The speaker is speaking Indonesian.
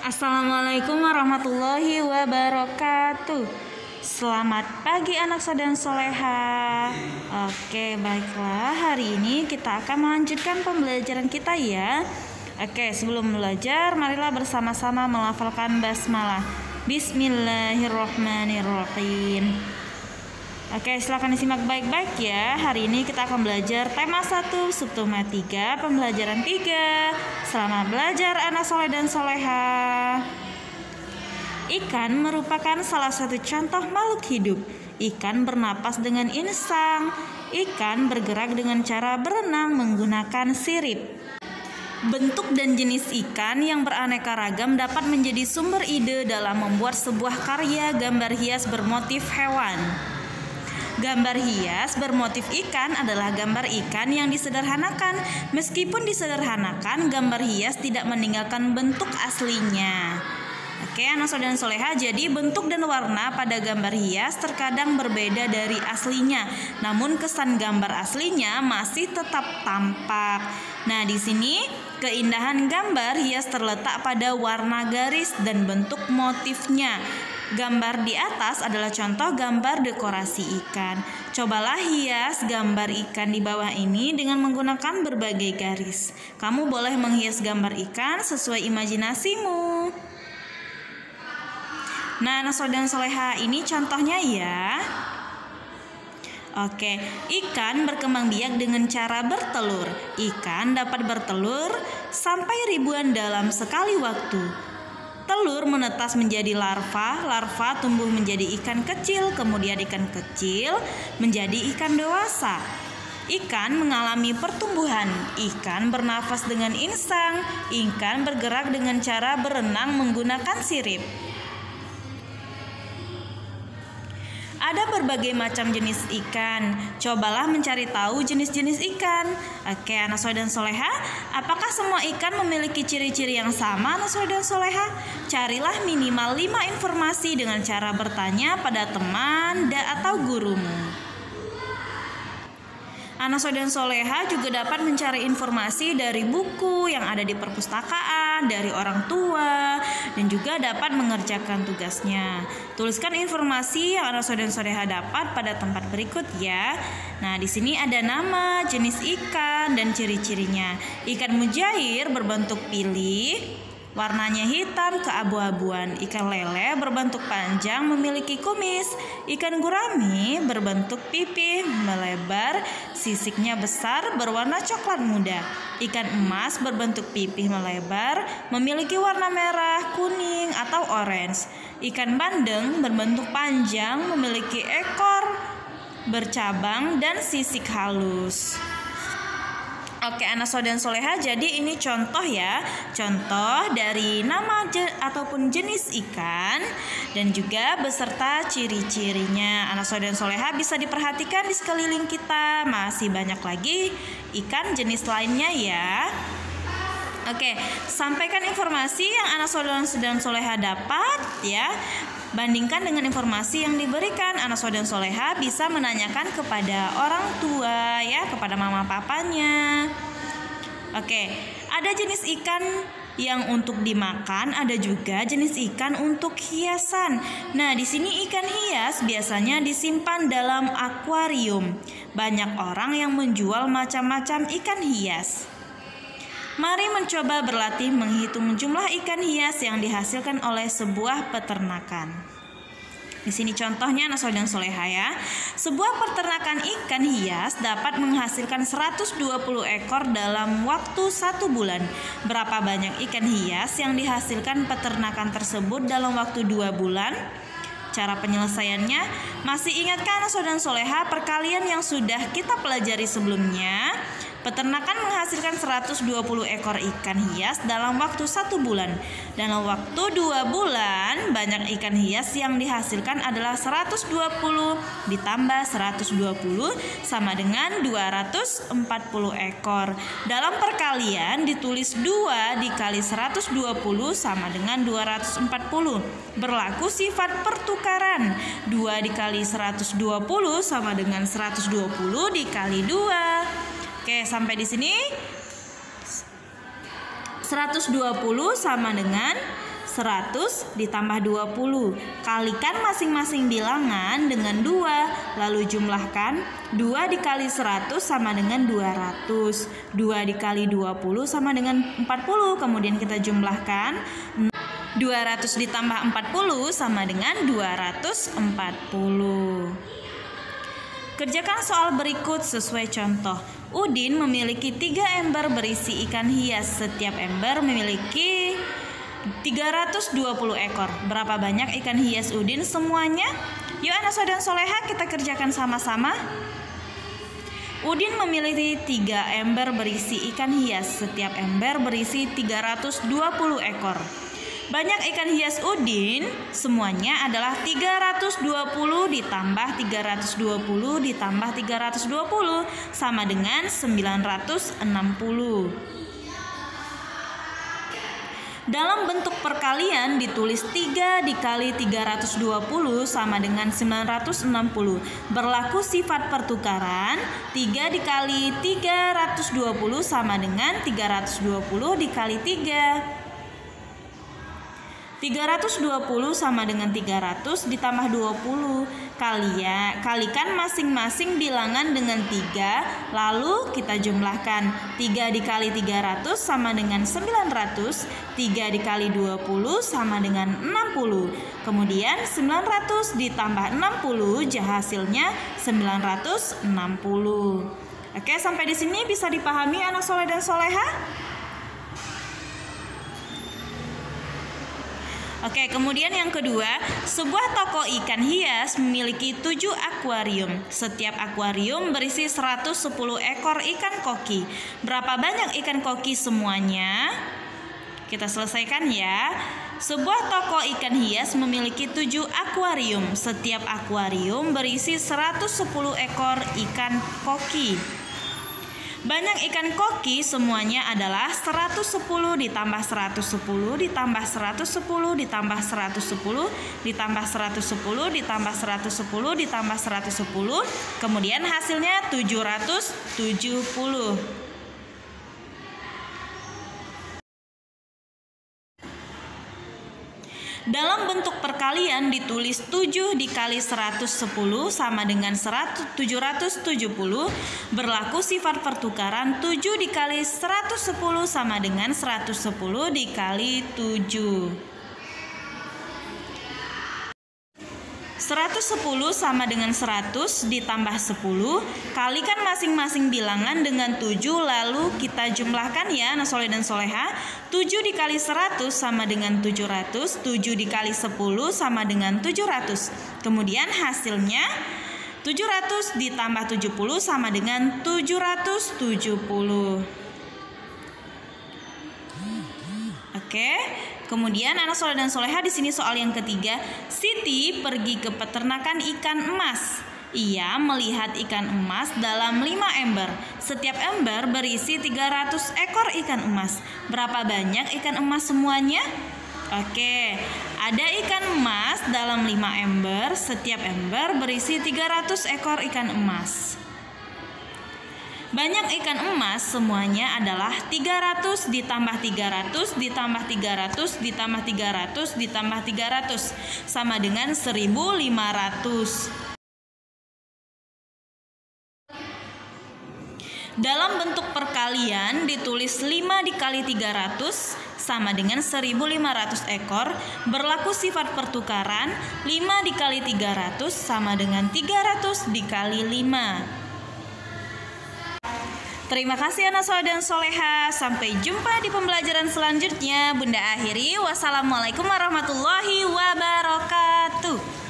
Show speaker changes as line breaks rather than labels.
Assalamualaikum warahmatullahi wabarakatuh. Selamat pagi anak soleh dan soleha. Oke, baiklah, hari ini kita akan melanjutkan pembelajaran kita ya. Oke, sebelum belajar, marilah bersama-sama melafalkan basmalah. Bismillahirrahmanirrahim. Oke, silakan disimak baik-baik ya. Hari ini kita akan belajar tema 1, subtema 3, pembelajaran 3. Selamat belajar anak soleh dan soleha. Ikan merupakan salah satu contoh makhluk hidup. Ikan bernapas dengan insang. Ikan bergerak dengan cara berenang menggunakan sirip. Bentuk dan jenis ikan yang beraneka ragam dapat menjadi sumber ide dalam membuat sebuah karya gambar hias bermotif hewan. Gambar hias bermotif ikan adalah gambar ikan yang disederhanakan. Meskipun disederhanakan, gambar hias tidak meninggalkan bentuk aslinya. Oke, anak soleh dan soleha, jadi bentuk dan warna pada gambar hias terkadang berbeda dari aslinya. Namun kesan gambar aslinya masih tetap tampak. Nah, di sini keindahan gambar hias terletak pada warna garis dan bentuk motifnya. Gambar di atas adalah contoh gambar dekorasi ikan. Cobalah hias gambar ikan di bawah ini dengan menggunakan berbagai garis. Kamu boleh menghias gambar ikan sesuai imajinasimu. Nah, anak soleh dan soleha, ini contohnya ya. Oke, ikan berkembang biak dengan cara bertelur. Ikan dapat bertelur sampai ribuan dalam sekali waktu. Telur menetas menjadi larva, larva tumbuh menjadi ikan kecil, kemudian ikan kecil menjadi ikan dewasa. Ikan mengalami pertumbuhan, ikan bernafas dengan insang, ikan bergerak dengan cara berenang menggunakan sirip. Ada berbagai macam jenis ikan. Cobalah mencari tahu jenis-jenis ikan. Oke, anak soleh dan soleha, apakah semua ikan memiliki ciri-ciri yang sama, anak soleh dan soleha? Carilah minimal 5 informasi dengan cara bertanya pada teman atau gurumu. Anak soleh dan soleha juga dapat mencari informasi dari buku yang ada di perpustakaan, dari orang tua, dan juga dapat mengerjakan tugasnya. Tuliskan informasi yang anak soleh dan soleha dapat pada tempat berikut ya. Nah, di sini ada nama, jenis ikan, dan ciri-cirinya. Ikan mujair berbentuk pilih, warnanya hitam keabu-abuan. Ikan lele berbentuk panjang memiliki kumis. Ikan gurami berbentuk pipih melebar, sisiknya besar berwarna coklat muda. Ikan emas berbentuk pipih melebar, memiliki warna merah, kuning, atau orange. Ikan bandeng berbentuk panjang, memiliki ekor bercabang dan sisik halus. Oke, anak soleh dan soleha, jadi ini contoh ya. Contoh dari nama ataupun jenis ikan dan juga beserta ciri-cirinya. Anak soleh dan soleha bisa diperhatikan di sekeliling kita. Masih banyak lagi ikan jenis lainnya ya. Oke, sampaikan informasi yang anak soleh dan soleha dapat ya. Bandingkan dengan informasi yang diberikan. Anak soleh dan soleha bisa menanyakan kepada orang tua ya, kepada mama papanya. Oke, ada jenis ikan yang untuk dimakan, ada juga jenis ikan untuk hiasan. Nah, di sini ikan hias biasanya disimpan dalam akuarium. Banyak orang yang menjual macam-macam ikan hias. Mari mencoba berlatih menghitung jumlah ikan hias yang dihasilkan oleh sebuah peternakan. Di sini contohnya anak soleh dan soleha ya. Sebuah peternakan ikan hias dapat menghasilkan 120 ekor dalam waktu 1 bulan. Berapa banyak ikan hias yang dihasilkan peternakan tersebut dalam waktu 2 bulan? Cara penyelesaiannya, masih ingatkah anak soleh dan soleha perkalian yang sudah kita pelajari sebelumnya? Peternakan menghasilkan 120 ekor ikan hias dalam waktu 1 bulan. Dalam waktu 2 bulan, banyak ikan hias yang dihasilkan adalah 120 ditambah 120 sama dengan 240 ekor. Dalam perkalian ditulis 2 dikali 120 sama dengan 240. Berlaku sifat pertukaran. 2 dikali 120 sama dengan 120 dikali 2. Oke, sampai di sini 120 sama dengan 100 ditambah 20. Kalikan masing-masing bilangan dengan 2. Lalu jumlahkan 2 dikali 100 sama dengan 200. 2 dikali 20 sama dengan 40. Kemudian kita jumlahkan 200 ditambah 40 sama dengan 240. Kerjakan soal berikut sesuai contoh. Udin memiliki 3 ember berisi ikan hias. Setiap ember memiliki 320 ekor. Berapa banyak ikan hias Udin semuanya? Yuk anak soleh dan soleha kita kerjakan sama-sama. Udin memiliki 3 ember berisi ikan hias. Setiap ember berisi 320 ekor. Banyak ikan hias Udin semuanya adalah 320 ditambah 320 ditambah 320 sama dengan 960. Dalam bentuk perkalian ditulis 3 dikali 320 sama dengan 960. Berlaku sifat pertukaran 3 dikali 320 sama dengan 320 dikali 3. 320 sama dengan 300 ditambah 20. Kalikan masing-masing bilangan dengan 3. Lalu kita jumlahkan 3 dikali 300 sama dengan 900. 3 dikali 20 sama dengan 60. Kemudian 900 ditambah 60 hasilnya 960. Oke, sampai di sini bisa dipahami anak soleh dan soleha? Oke, kemudian yang kedua, sebuah toko ikan hias memiliki 7 akuarium. Setiap akuarium berisi 110 ekor ikan koki. Berapa banyak ikan koki semuanya? Kita selesaikan ya. Sebuah toko ikan hias memiliki 7 akuarium. Setiap akuarium berisi 110 ekor ikan koki. Banyak ikan koki semuanya adalah 110 ditambah 110 ditambah 110 ditambah 110 ditambah 110 ditambah 110 ditambah 110. Kemudian hasilnya 770. Dalam bentuk perkalian ditulis 7 dikali 110 sama dengan 770. Berlaku sifat pertukaran 7 dikali 110 sama dengan 110 dikali 7. 110 sama dengan 100 ditambah 10. Kalikan masing-masing bilangan dengan 7. Lalu kita jumlahkan ya anak soleh dan soleha. 7 dikali 100 sama dengan 700. 7 dikali 10 sama dengan 700. Kemudian hasilnya 700 ditambah 70 sama dengan 770. Oke. Kemudian anak soleh dan soleha di sini soal yang ketiga. Siti pergi ke peternakan ikan emas. Ia melihat ikan emas dalam 5 ember. Setiap ember berisi 300 ekor ikan emas. Berapa banyak ikan emas semuanya? Oke, ada ikan emas dalam 5 ember. Setiap ember berisi 300 ekor ikan emas. Banyak ikan emas semuanya adalah 300 ditambah 300 ditambah 300 ditambah 300 ditambah 300 sama dengan 1500. Dalam bentuk perkalian ditulis 5 dikali 300 sama dengan 1500 ekor. Berlaku sifat pertukaran 5 dikali 300 sama dengan 300 dikali 5. Terima kasih anak soleh dan soleha. Sampai jumpa di pembelajaran selanjutnya. Bunda akhiri. Wassalamualaikum warahmatullahi wabarakatuh.